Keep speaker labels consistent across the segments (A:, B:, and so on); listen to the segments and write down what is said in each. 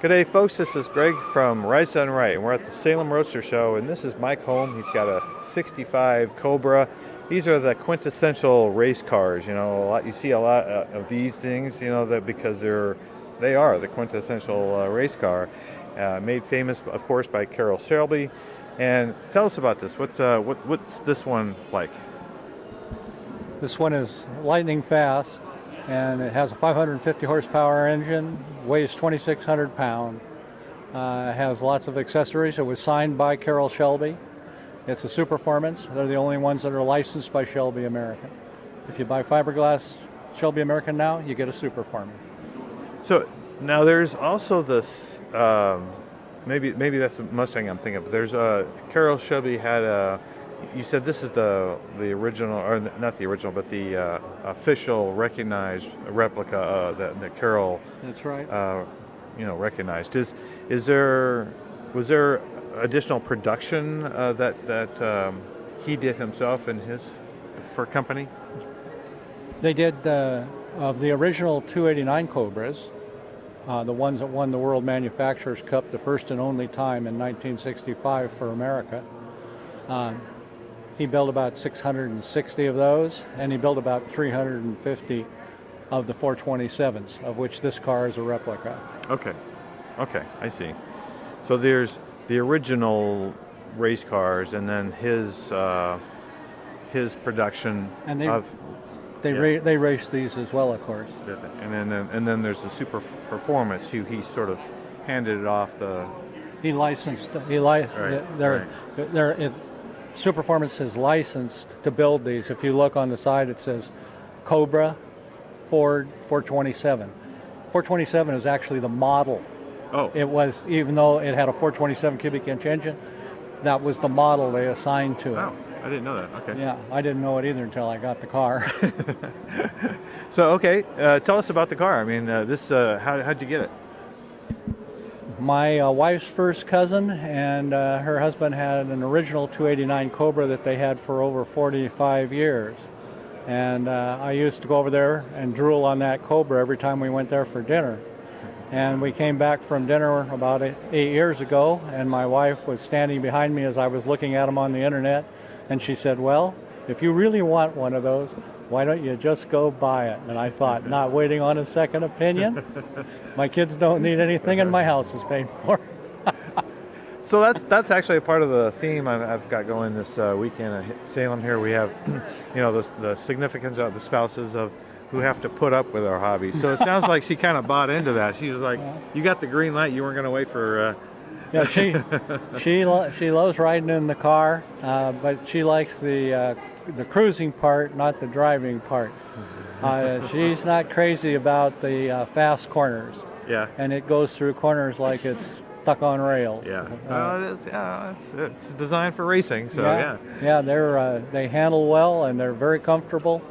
A: Good day, folks. This is Greg from Rides Done Right, and we're at the Salem Roadster Show, and this is Mike Holm. He's got a 65 Cobra. These are the quintessential race cars. You know, you see a lot of these things, you know, that because they are the quintessential race car, made famous, of course, by Carroll Shelby. And tell us about this. What's this one like?
B: This one is lightning fast, and it has a 550 horsepower engine, weighs 2,600 pounds, has lots of accessories. It was signed by Carroll Shelby. It's a Superformance. They're the only ones that are licensed by Shelby American. If you buy fiberglass Shelby American now, you get a Superformance.
A: So now there's also this, maybe that's a Mustang I'm thinking of. There's Carroll Shelby had you said this is the original, or not the original, but the official recognized replica that Carroll.
B: That's right.
A: Recognized. Was there additional production that he did himself in his for company?
B: They did of the original 289 Cobras, the ones that won the World Manufacturers Cup the first and only time in 1965 for America. He built about 660 of those, and he built about 350 of the 427s, of which this car is a replica.
A: Okay, I see. So there's the original race cars, and then his production
B: and they race these as well, of course.
A: And then there's the Superformance, who he sort of handed it off the.
B: He licensed. Superformance is licensed to build these. If you look on the side, it says Cobra, Ford, 427. 427 is actually the model.
A: Oh.
B: It was, even though it had a 427 cubic inch engine, that was the model they assigned to it.
A: Oh, I didn't know that. Okay.
B: Yeah, I didn't know it either until I got the car.
A: So, tell us about the car. I mean, how'd you get it?
B: My wife's first cousin and her husband had an original 289 Cobra that they had for over 45 years. And I used to go over there and drool on that Cobra every time we went there for dinner. And we came back from dinner about 8 years ago, and my wife was standing behind me as I was looking at them on the internet, and she said, "Well, if you really want one of those, why don't you just go buy it?" And I thought, not waiting on a second opinion. My kids don't need anything, and my house is paid for.
A: So that's actually a part of the theme I've got going this weekend at Salem. Here we have, the significance of the spouses of who have to put up with our hobby. So it sounds like she kind of bought into that. She was like, "You got the green light. You weren't going to wait for."
B: Yeah, she loves riding in the car, but she likes the cruising part, not the driving part. She's not crazy about the fast corners.
A: Yeah.
B: And it goes through corners like it's stuck on rails.
A: Yeah. It's designed for racing. So
B: yeah. They handle well and they're very comfortable.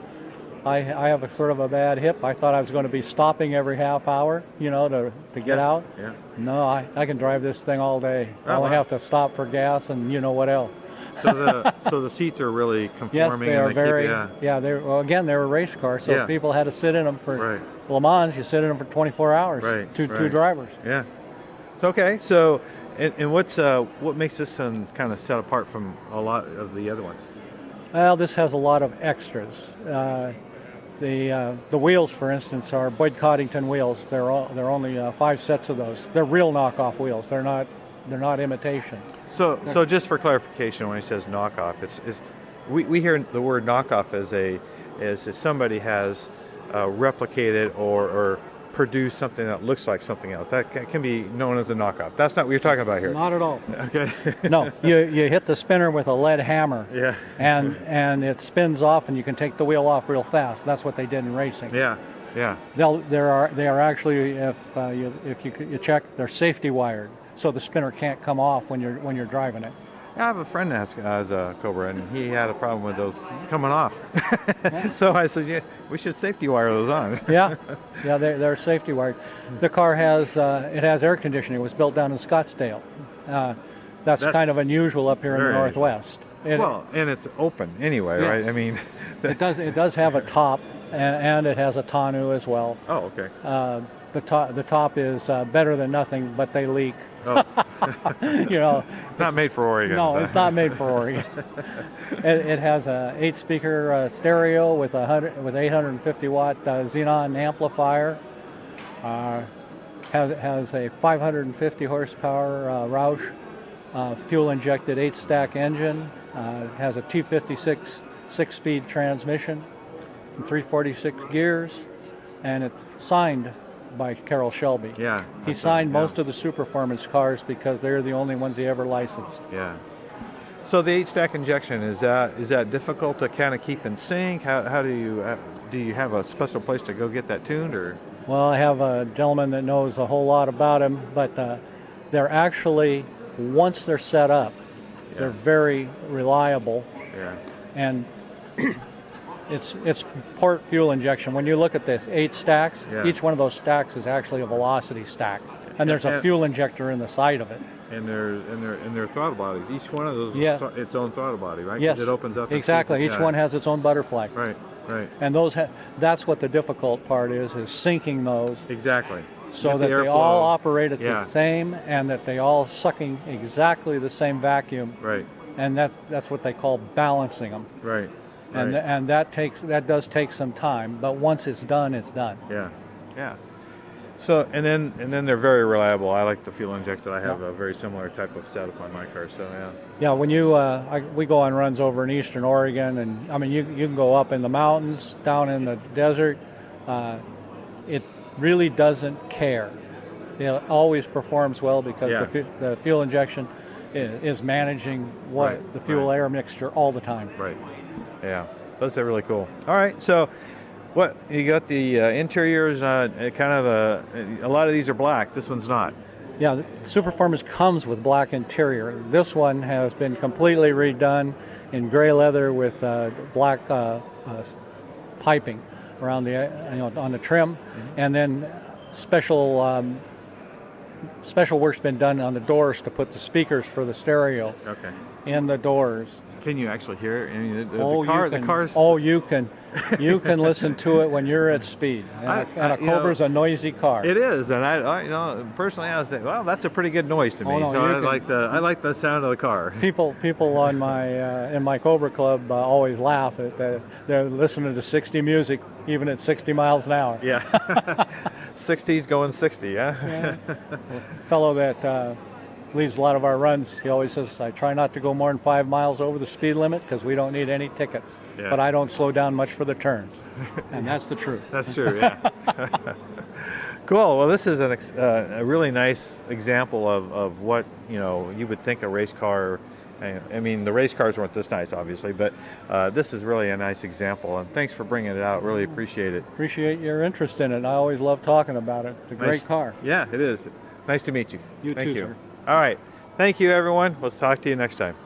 B: I have a sort of a bad hip. I thought I was going to be stopping every half hour, to get out.
A: Yeah.
B: No, I can drive this thing all day. I only have to stop for gas and what else.
A: So the seats are really conforming.
B: Yes, they are
A: and
B: very. They're a race car, so people had to sit in them for Le Mans. You sit in them for 24 hours.
A: Right.
B: Two drivers.
A: Yeah. It's okay. So, and what makes this one kind of set apart from a lot of the other ones?
B: Well, this has a lot of extras. The wheels, for instance, are Boyd Coddington wheels. They're only 5 sets of those. They're real knockoff wheels. They're not imitation.
A: So just for clarification, when he says knockoff, we hear the word knockoff as somebody has replicated or produced something that looks like something else. That can be known as a knockoff. That's not what you're talking about here.
B: Not at all.
A: Okay.
B: No, you hit the spinner with a lead hammer.
A: Yeah.
B: And it spins off, and you can take the wheel off real fast. That's what they did in racing.
A: Yeah. Yeah.
B: They are actually, if you check, they're safety wired, so the spinner can't come off when you're driving it.
A: I have a friend that has a Cobra, and he had a problem with those coming off. So I said, we should safety wire those on.
B: Yeah, they're safety wired. The car has air conditioning. It was built down in Scottsdale. That's kind of unusual up here in the Northwest.
A: And it's open anyway, right? I mean,
B: it does have a top and it has a tonneau as well.
A: Oh, okay.
B: The top is better than nothing, but they leak.
A: Oh.
B: You know,
A: Not made for Oregon.
B: no, it's not made for Oregon. It has a 8-speaker stereo with 850 watt xenon amplifier. Has a 550 horsepower Roush fuel injected 8-stack engine. Has a T56 6-speed transmission and 346 gears, and it's signed by Carroll Shelby.
A: Yeah.
B: He signed most of the Superformance cars because they're the only ones he ever licensed.
A: Yeah. So the 8-stack injection, is that difficult to kind of keep in sync? How do you have a special place to go get that tuned, or?
B: Well, I have a gentleman that knows a whole lot about them, but they're actually, once they're set up, they're very reliable.
A: Yeah.
B: And it's port fuel injection. When you look at the 8 stacks, each one of those stacks is actually a velocity stack, and there's a fuel injector in the side of it.
A: And their throttle bodies. Each one of those is its own throttle body, right?
B: Yes.
A: It opens up.
B: Exactly. Each one has its own butterfly.
A: Right. Right.
B: And that's what the difficult part is syncing those.
A: Exactly.
B: So that they all operate at the same, and that they all sucking exactly the same vacuum.
A: Right.
B: And that's what they call balancing them.
A: Right.
B: And that does take some time, but once it's done, it's done.
A: Yeah. Yeah. So and then they're very reliable. I like the fuel injected. I have a very similar type of setup on my car. So yeah.
B: Yeah. When we go on runs over in Eastern Oregon, and I mean you can go up in the mountains, down in the desert. It really doesn't care. It always performs well because the fuel injection is managing the fuel air mixture all the time.
A: Right. Yeah. Those are really cool. All right. So. What you got? The interiors, kind of a lot of these are black. This one's not.
B: Yeah, the Superformance comes with black interior. This one has been completely redone in gray leather with black piping around on the trim, and then special work's been done on the doors to put the speakers for the stereo.
A: Okay.
B: In the doors.
A: Can you actually hear it? I mean,
B: the car's. Oh, you can listen to it when you're at speed. And a Cobra's a noisy car.
A: It is, and I personally, I was thinking, well, that's a pretty good noise to me.
B: No,
A: so I like the sound of the car.
B: People on in my Cobra club always laugh at they're listening to 60 music even at 60 miles an hour.
A: Yeah. 60's going 60. Yeah.
B: A fellow that leads a lot of our runs, he always says, I try not to go more than 5 miles over the speed limit because we don't need any tickets. Yeah. But I don't slow down much for the turns. And that's the truth.
A: That's true, yeah. Cool. Well, this is a really nice example of what, you would think a race car. I mean, the race cars weren't this nice, obviously, but this is really a nice example. And thanks for bringing it out. Really appreciate it.
B: Appreciate your interest in it. I always love talking about it. It's a great car.
A: Yeah, it is. Nice to meet you.
B: Thank you.
A: Sir. All right. Thank you, everyone. We'll talk to you next time.